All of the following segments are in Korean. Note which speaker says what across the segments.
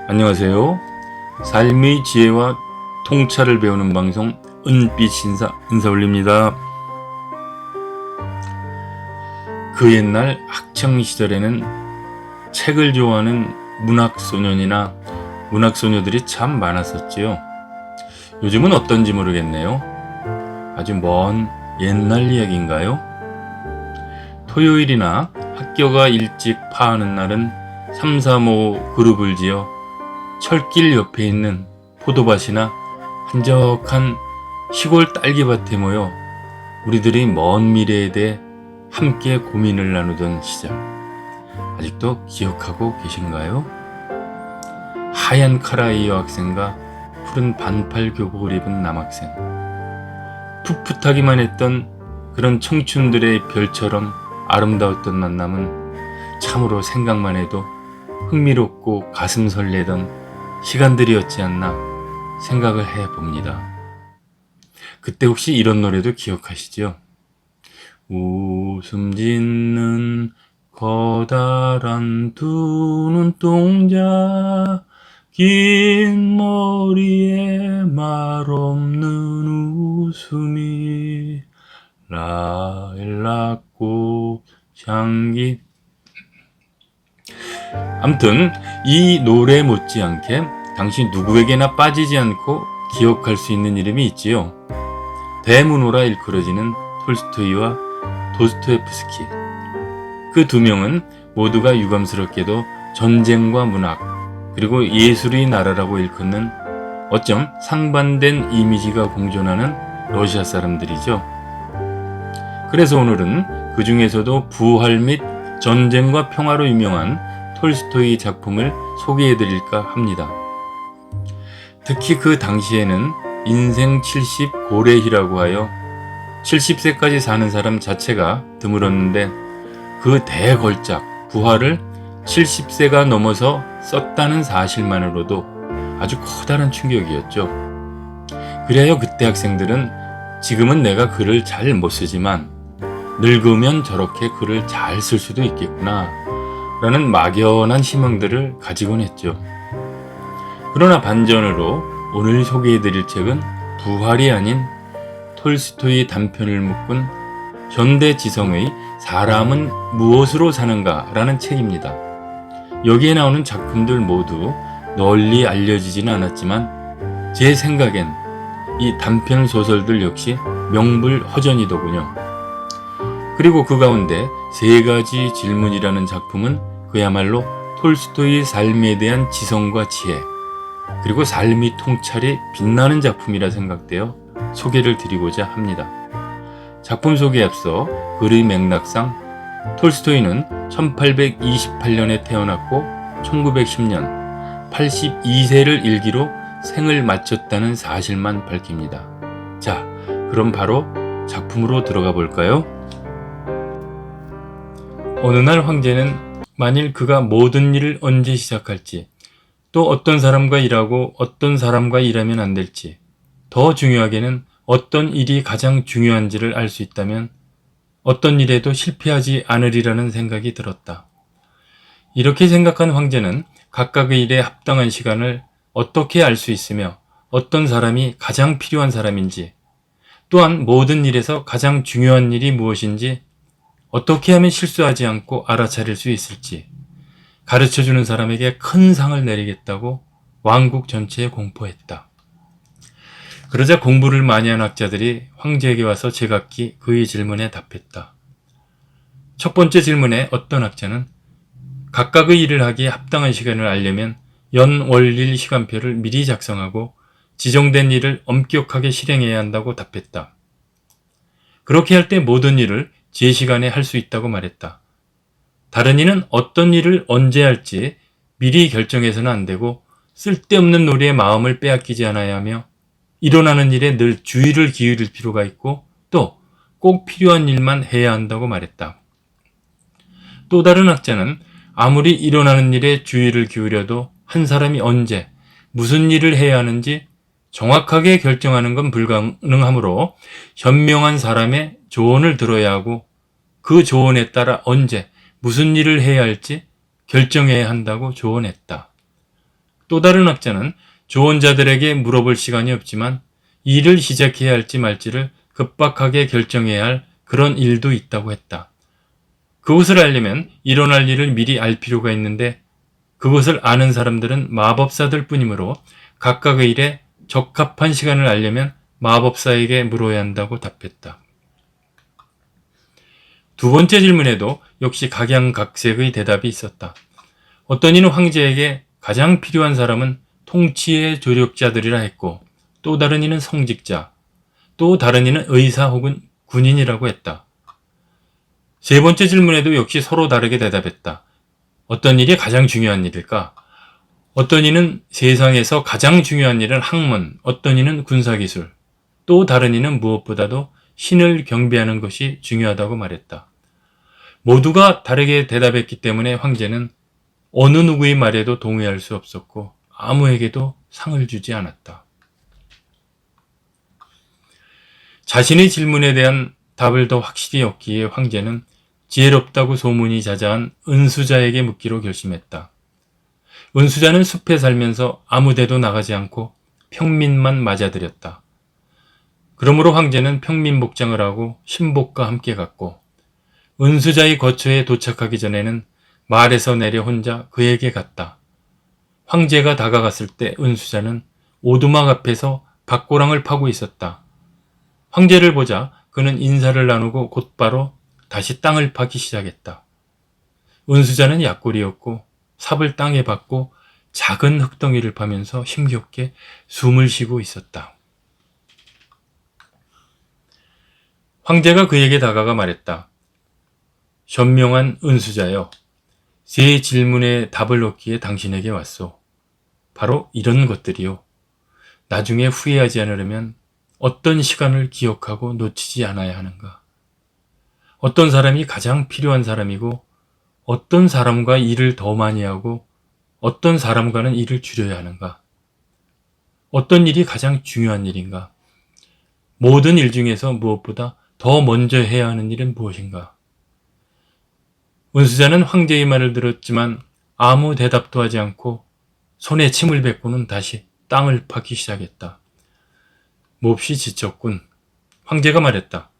Speaker 1: 안녕하세요. 삶의 지혜와 통찰을 배우는 방송 은빛 인사 올립니다. 그 옛날 학창시절에는 책을 좋아하는 문학소년이나 문학소녀들이 참 많았었지요. 요즘은 어떤지 모르겠네요. 아주 먼 옛날 이야기인가요? 토요일이나 학교가 일찍 파하는 날은 3, 4, 5 그룹을 지어 철길 옆에 있는 포도밭이나 한적한 시골 딸기밭에 모여 우리들이 먼 미래에 대해 함께 고민을 나누던 시절, 아직도 기억하고 계신가요? 하얀 카라이 여학생과 푸른 반팔 교복을 입은 남학생, 풋풋하기만 했던 그런 청춘들의 별처럼 아름다웠던 만남은 참으로 생각만 해도 흥미롭고 가슴 설레던 시간들이었지 않나 생각을 해봅니다. 그때 혹시 이런 노래도 기억하시죠? 웃음 짓는 커다란 두 눈동자, 긴 머리에 말 없는 웃음이, 라일락꽃 향기. 암튼 이 노래 못지않게 당시 누구에게나 빠지지 않고 기억할 수 있는 이름이 있지요. 대문호라 일컬어지는 톨스토이와 도스토옙스키. 그 두 명은 모두가 유감스럽게도 전쟁과 문학 그리고 예술의 나라라고 일컫는 어쩜 상반된 이미지가 공존하는 러시아 사람들이죠. 그래서 오늘은 그 중에서도 부활 및 전쟁과 평화로 유명한 톨스토이 작품을 소개해드릴까 합니다. 특히 그 당시에는 인생 70 고래희라고 하여 70세까지 사는 사람 자체가 드물었는데 그 대걸작 부활을 70세가 넘어서 썼다는 사실만으로도 아주 커다란 충격이었죠. 그래야 그때 학생들은 지금은 내가 글을 잘 못 쓰지만 늙으면 저렇게 글을 잘 쓸 수도 있겠구나 라는 막연한 희망들을 가지곤 했죠. 그러나 반전으로 오늘 소개해드릴 책은 부활이 아닌 톨스토이 단편을 묶은 현대 지성의 사람은 무엇으로 사는가 라는 책입니다. 여기에 나오는 작품들 모두 널리 알려지지는 않았지만 제 생각엔 이 단편 소설들 역시 명불허전이더군요. 그리고 그 가운데 세 가지 질문이라는 작품은 그야말로 톨스토이의 삶에 대한 지성과 지혜, 그리고 삶의 통찰이 빛나는 작품이라 생각되어 소개를 드리고자 합니다. 작품 소개에 앞서 글의 맥락상 톨스토이는 1828년에 태어났고 1910년 82세를 일기로 생을 마쳤다는 사실만 밝힙니다. 자, 그럼 바로 작품으로 들어가 볼까요? 어느 날 황제는 만일 그가 모든 일을 언제 시작할지, 또 어떤 사람과 일하고 어떤 사람과 일하면 안 될지, 더 중요하게는 어떤 일이 가장 중요한지를 알 수 있다면 어떤 일에도 실패하지 않으리라는 생각이 들었다. 이렇게 생각한 황제는 각각의 일에 합당한 시간을 어떻게 알 수 있으며 어떤 사람이 가장 필요한 사람인지, 또한 모든 일에서 가장 중요한 일이 무엇인지 어떻게 하면 실수하지 않고 알아차릴 수 있을지 가르쳐주는 사람에게 큰 상을 내리겠다고 왕국 전체에 공포했다. 그러자 공부를 많이 한 학자들이 황제에게 와서 제각기 그의 질문에 답했다. 첫 번째 질문에 어떤 학자는 각각의 일을 하기에 합당한 시간을 알려면 연월일 시간표를 미리 작성하고 지정된 일을 엄격하게 실행해야 한다고 답했다. 그렇게 할 때 모든 일을 제 시간에 할 수 있다고 말했다. 다른 이는 어떤 일을 언제 할지 미리 결정해서는 안 되고 쓸데없는 놀이에 마음을 빼앗기지 않아야 하며 일어나는 일에 늘 주의를 기울일 필요가 있고 또 꼭 필요한 일만 해야 한다고 말했다. 또 다른 학자는 아무리 일어나는 일에 주의를 기울여도 한 사람이 언제 무슨 일을 해야 하는지 정확하게 결정하는 건 불가능하므로 현명한 사람의 조언을 들어야 하고 그 조언에 따라 언제 무슨 일을 해야 할지 결정해야 한다고 조언했다. 또 다른 학자는 조언자들에게 물어볼 시간이 없지만 일을 시작해야 할지 말지를 급박하게 결정해야 할 그런 일도 있다고 했다. 그것을 알려면 일어날 일을 미리 알 필요가 있는데 그것을 아는 사람들은 마법사들 뿐이므로 각각의 일에 적합한 시간을 알려면 마법사에게 물어야 한다고 답했다. 두 번째 질문에도 역시 각양각색의 대답이 있었다. 어떤 이는 황제에게 가장 필요한 사람은 통치의 조력자들이라 했고 또 다른 이는 성직자, 또 다른 이는 의사 혹은 군인이라고 했다. 세 번째 질문에도 역시 서로 다르게 대답했다. 어떤 일이 가장 중요한 일일까? 어떤 이는 세상에서 가장 중요한 일은 학문, 어떤 이는 군사기술, 또 다른 이는 무엇보다도 신을 경배하는 것이 중요하다고 말했다. 모두가 다르게 대답했기 때문에 황제는 어느 누구의 말에도 동의할 수 없었고 아무에게도 상을 주지 않았다. 자신의 질문에 대한 답을 더 확실히 얻기에 황제는 지혜롭다고 소문이 자자한 은수자에게 묻기로 결심했다. 은수자는 숲에 살면서 아무데도 나가지 않고 평민만 맞아들였다. 그러므로 황제는 평민 복장을 하고 신복과 함께 갔고 은수자의 거처에 도착하기 전에는 말에서 내려 혼자 그에게 갔다. 황제가 다가갔을 때 은수자는 오두막 앞에서 밭고랑을 파고 있었다. 황제를 보자 그는 인사를 나누고 곧바로 다시 땅을 파기 시작했다. 은수자는 약골이었고 삽을 땅에 박고 작은 흙덩이를 파면서 힘겹게 숨을 쉬고 있었다. 황제가 그에게 다가가 말했다. 현명한 은수자여, 세 질문에 답을 얻기에 당신에게 왔소. 바로 이런 것들이요. 나중에 후회하지 않으려면 어떤 시간을 기억하고 놓치지 않아야 하는가? 어떤 사람이 가장 필요한 사람이고 어떤 사람과 일을 더 많이 하고 어떤 사람과는 일을 줄여야 하는가? 어떤 일이 가장 중요한 일인가? 모든 일 중에서 무엇보다 더 먼저 해야 하는 일은 무엇인가? 은수자는 황제의 말을 들었지만 아무 대답도 하지 않고 손에 침을 뱉고는 다시 땅을 파기 시작했다. 몹시 지쳤군. 황제가 말했다.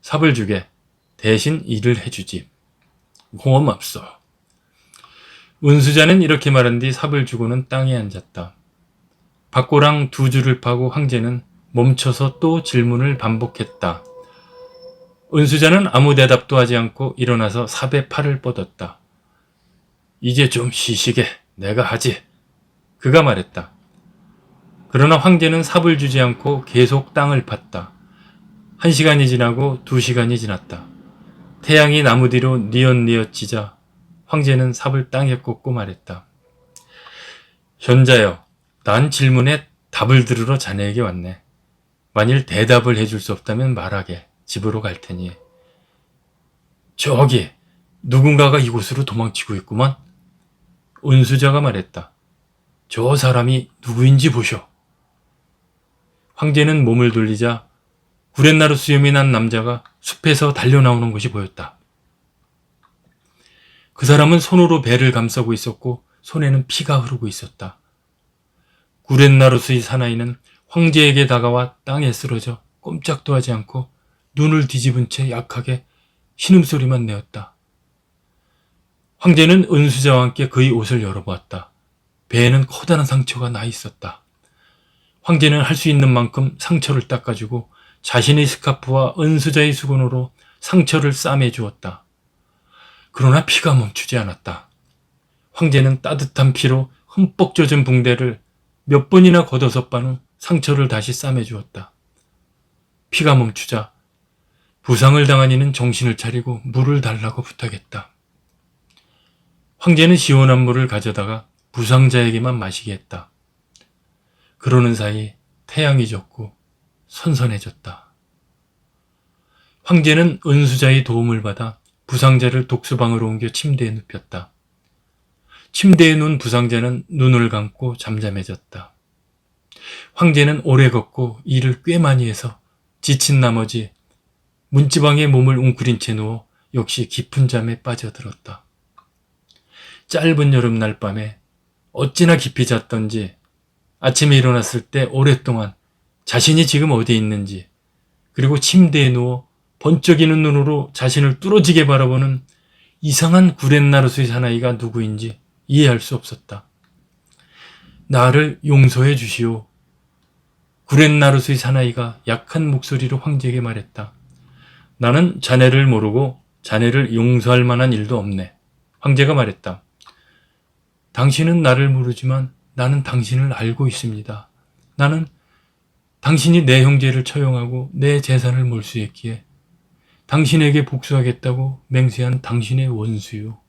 Speaker 1: 삽을 주게. 대신 일을 해주지. 고맙소. 은수자는 이렇게 말한 뒤 삽을 주고는 땅에 앉았다. 밭고랑 두 줄을 파고 황제는 멈춰서 또 질문을 반복했다. 은수자는 아무 대답도 하지 않고 일어나서 삽에 팔을 뻗었다. 이제 좀 쉬시게. 내가 하지. 그가 말했다. 그러나 황제는 삽을 주지 않고 계속 땅을 팠다. 1시간이 지나고 2시간이 지났다. 태양이 나무 뒤로 뉘엿뉘엿 지자 황제는 삽을 땅에 꽂고 말했다. 현자여, 난 질문에 답을 들으러 자네에게 왔네. 만일 대답을 해줄 수 없다면 말하게. 집으로 갈 테니. 저기, 누군가가 이곳으로 도망치고 있구만. 은수자가 말했다. 저 사람이 누구인지 보쇼. 황제는 몸을 돌리자 구렛나루 수염이 난 남자가 숲에서 달려나오는 것이 보였다. 그 사람은 손으로 배를 감싸고 있었고 손에는 피가 흐르고 있었다. 구렛나루수의 사나이는 황제에게 다가와 땅에 쓰러져 꼼짝도 하지 않고 눈을 뒤집은 채 약하게 신음소리만 내었다. 황제는 은수자와 함께 그의 옷을 열어보았다. 배에는 커다란 상처가 나 있었다. 황제는 할 수 있는 만큼 상처를 닦아주고 자신의 스카프와 은수자의 수건으로 상처를 싸매 주었다. 그러나 피가 멈추지 않았다. 황제는 따뜻한 피로 흠뻑 젖은 붕대를 몇 번이나 걷어서 빤 후 상처를 다시 싸매 주었다. 피가 멈추자 부상을 당한 이는 정신을 차리고 물을 달라고 부탁했다. 황제는 시원한 물을 가져다가 부상자에게만 마시게 했다. 그러는 사이 태양이 졌고 선선해졌다. 황제는 은수자의 도움을 받아 부상자를 독수방으로 옮겨 침대에 눕혔다. 침대에 누운 부상자는 눈을 감고 잠잠해졌다. 황제는 오래 걷고 일을 꽤 많이 해서 지친 나머지 문지방에 몸을 웅크린 채 누워 역시 깊은 잠에 빠져들었다. 짧은 여름날 밤에 어찌나 깊이 잤던지 아침에 일어났을 때 오랫동안 자신이 지금 어디에 있는지 그리고 침대에 누워 번쩍이는 눈으로 자신을 뚫어지게 바라보는 이상한 구렛나루수의 사나이가 누구인지 이해할 수 없었다. 나를 용서해 주시오. 구렛나루수의 사나이가 약한 목소리로 황제에게 말했다. 나는 자네를 모르고 자네를 용서할 만한 일도 없네. 황제가 말했다. 당신은 나를 모르지만 나는 당신을 알고 있습니다. 나는 당신이 내 형제를 처형하고 내 재산을 몰수했기에 당신에게 복수하겠다고 맹세한 당신의 원수요.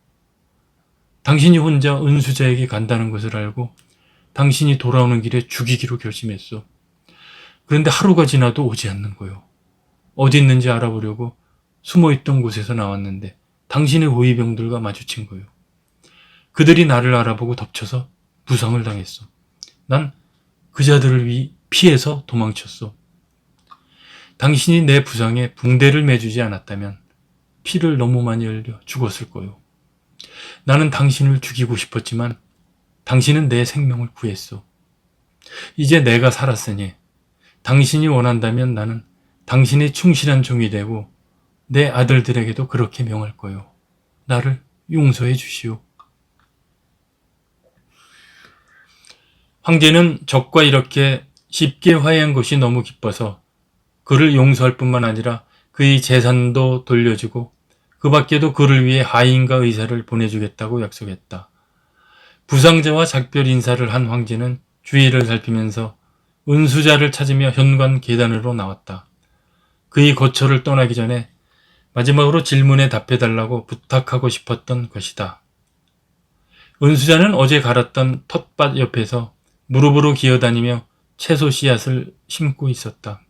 Speaker 1: 당신이 혼자 은수자에게 간다는 것을 알고 당신이 돌아오는 길에 죽이기로 결심했소. 그런데 하루가 지나도 오지 않는 거요. 어디 있는지 알아보려고 숨어있던 곳에서 나왔는데 당신의 호위병들과 마주친 거요. 그들이 나를 알아보고 덮쳐서 부상을 당했소. 난 그자들을 피해서 도망쳤소. 당신이 내 부상에 붕대를 매주지 않았다면 피를 너무 많이 흘려 죽었을 거요. 나는 당신을 죽이고 싶었지만 당신은 내 생명을 구했소. 이제 내가 살았으니 당신이 원한다면 나는 당신의 충실한 종이 되고 내 아들들에게도 그렇게 명할 거요. 나를 용서해 주시오. 황제는 적과 이렇게 쉽게 화해한 것이 너무 기뻐서 그를 용서할 뿐만 아니라 그의 재산도 돌려주고 그 밖에도 그를 위해 하인과 의사를 보내주겠다고 약속했다. 부상자와 작별 인사를 한 황제는 주위를 살피면서 은수자를 찾으며 현관 계단으로 나왔다. 그의 거처를 떠나기 전에 마지막으로 질문에 답해달라고 부탁하고 싶었던 것이다. 은수자는 어제 갈았던 텃밭 옆에서 무릎으로 기어다니며 채소 씨앗을 심고 있었다.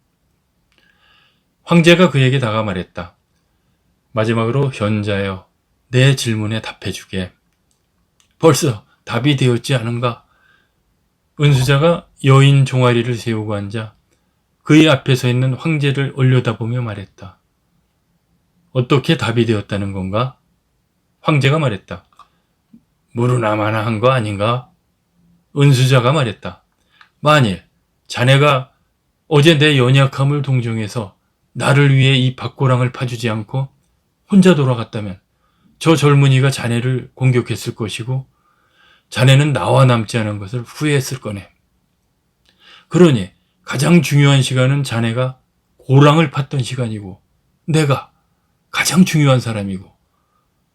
Speaker 1: 황제가 그에게 다가 말했다. 마지막으로 현자여, 내 질문에 답해주게. 벌써 답이 되었지 않은가? 은수자가 여인 종아리를 세우고 앉아 그의 앞에 서 있는 황제를 올려다보며 말했다. 어떻게 답이 되었다는 건가? 황제가 말했다. 무르나마나 한 거 아닌가? 은수자가 말했다. 만일 자네가 어제 내 연약함을 동정해서 나를 위해 이 박고랑을 파주지 않고 혼자 돌아갔다면 저 젊은이가 자네를 공격했을 것이고 자네는 나와 남지 않은 것을 후회했을 거네. 그러니 가장 중요한 시간은 자네가 고랑을 팠던 시간이고 내가 가장 중요한 사람이고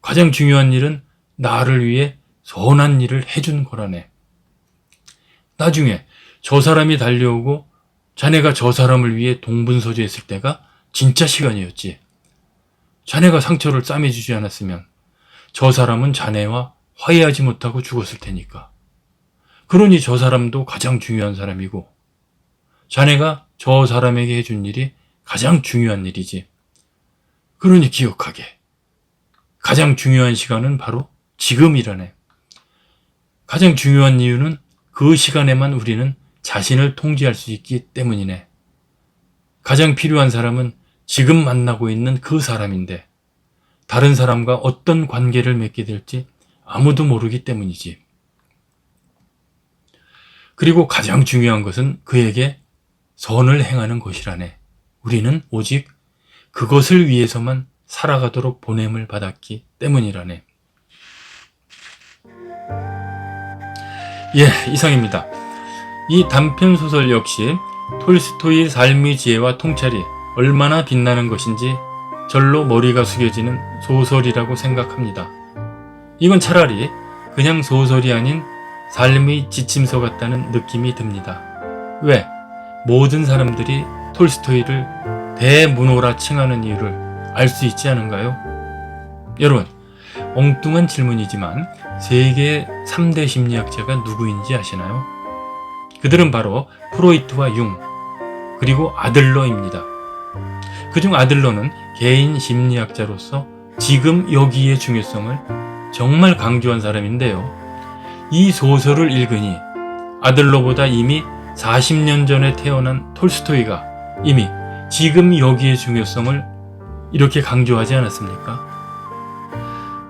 Speaker 1: 가장 중요한 일은 나를 위해 선한 일을 해준 거라네. 나중에 저 사람이 달려오고 자네가 저 사람을 위해 동분서주했을 때가 진짜 시간이었지. 자네가 상처를 싸매주지 않았으면 저 사람은 자네와 화해하지 못하고 죽었을 테니까. 그러니 저 사람도 가장 중요한 사람이고 자네가 저 사람에게 해준 일이 가장 중요한 일이지. 그러니 기억하게. 가장 중요한 시간은 바로 지금이라네. 가장 중요한 이유는 그 시간에만 우리는 자신을 통제할 수 있기 때문이네. 가장 필요한 사람은 지금 만나고 있는 그 사람인데 다른 사람과 어떤 관계를 맺게 될지 아무도 모르기 때문이지. 그리고 가장 중요한 것은 그에게 선을 행하는 것이라네. 우리는 오직 그것을 위해서만 살아가도록 보냄을 받았기 때문이라네. 예, 이상입니다. 이 단편소설 역시 톨스토이의 삶의 지혜와 통찰이 얼마나 빛나는 것인지 절로 머리가 숙여지는 소설이라고 생각합니다. 이건 차라리 그냥 소설이 아닌 삶의 지침서 같다는 느낌이 듭니다. 왜? 모든 사람들이 톨스토이를 대문호라 칭하는 이유를 알 수 있지 않은가요? 여러분, 엉뚱한 질문이지만 세계의 3대 심리학자가 누구인지 아시나요? 그들은 바로 프로이트와 융, 그리고 아들러입니다. 그중 아들러는 개인 심리학자로서 지금 여기의 중요성을 정말 강조한 사람인데요. 이 소설을 읽으니 아들러보다 이미 40년 전에 태어난 톨스토이가 이미 지금 여기의 중요성을 이렇게 강조하지 않았습니까?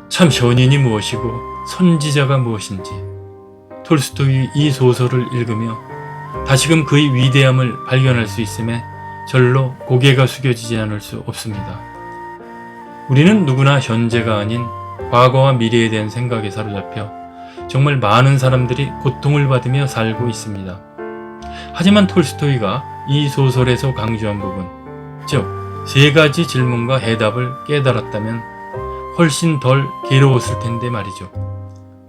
Speaker 1: 참 현인이 무엇이고 선지자가 무엇인지 톨스토이의 이 소설을 읽으며 다시금 그의 위대함을 발견할 수 있음에 절로 고개가 숙여지지 않을 수 없습니다. 우리는 누구나 현재가 아닌 과거와 미래에 대한 생각에 사로잡혀 정말 많은 사람들이 고통을 받으며 살고 있습니다. 하지만 톨스토이가 이 소설에서 강조한 부분, 즉 세 가지 질문과 해답을 깨달았다면 훨씬 덜 괴로웠을 텐데 말이죠.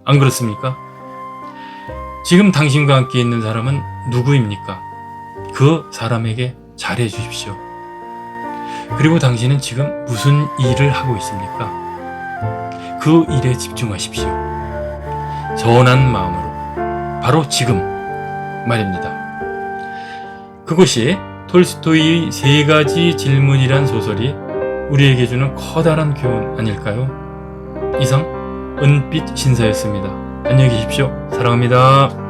Speaker 1: 안 그렇습니까? 지금 당신과 함께 있는 사람은 누구입니까? 그 사람에게 잘해 주십시오. 그리고 당신은 지금 무슨 일을 하고 있습니까? 그 일에 집중하십시오. 선한 마음으로. 바로 지금 말입니다. 그것이 톨스토이의 세 가지 질문이란 소설이 우리에게 주는 커다란 교훈 아닐까요? 이상 은빛 신사였습니다. 안녕히 계십시오. 사랑합니다.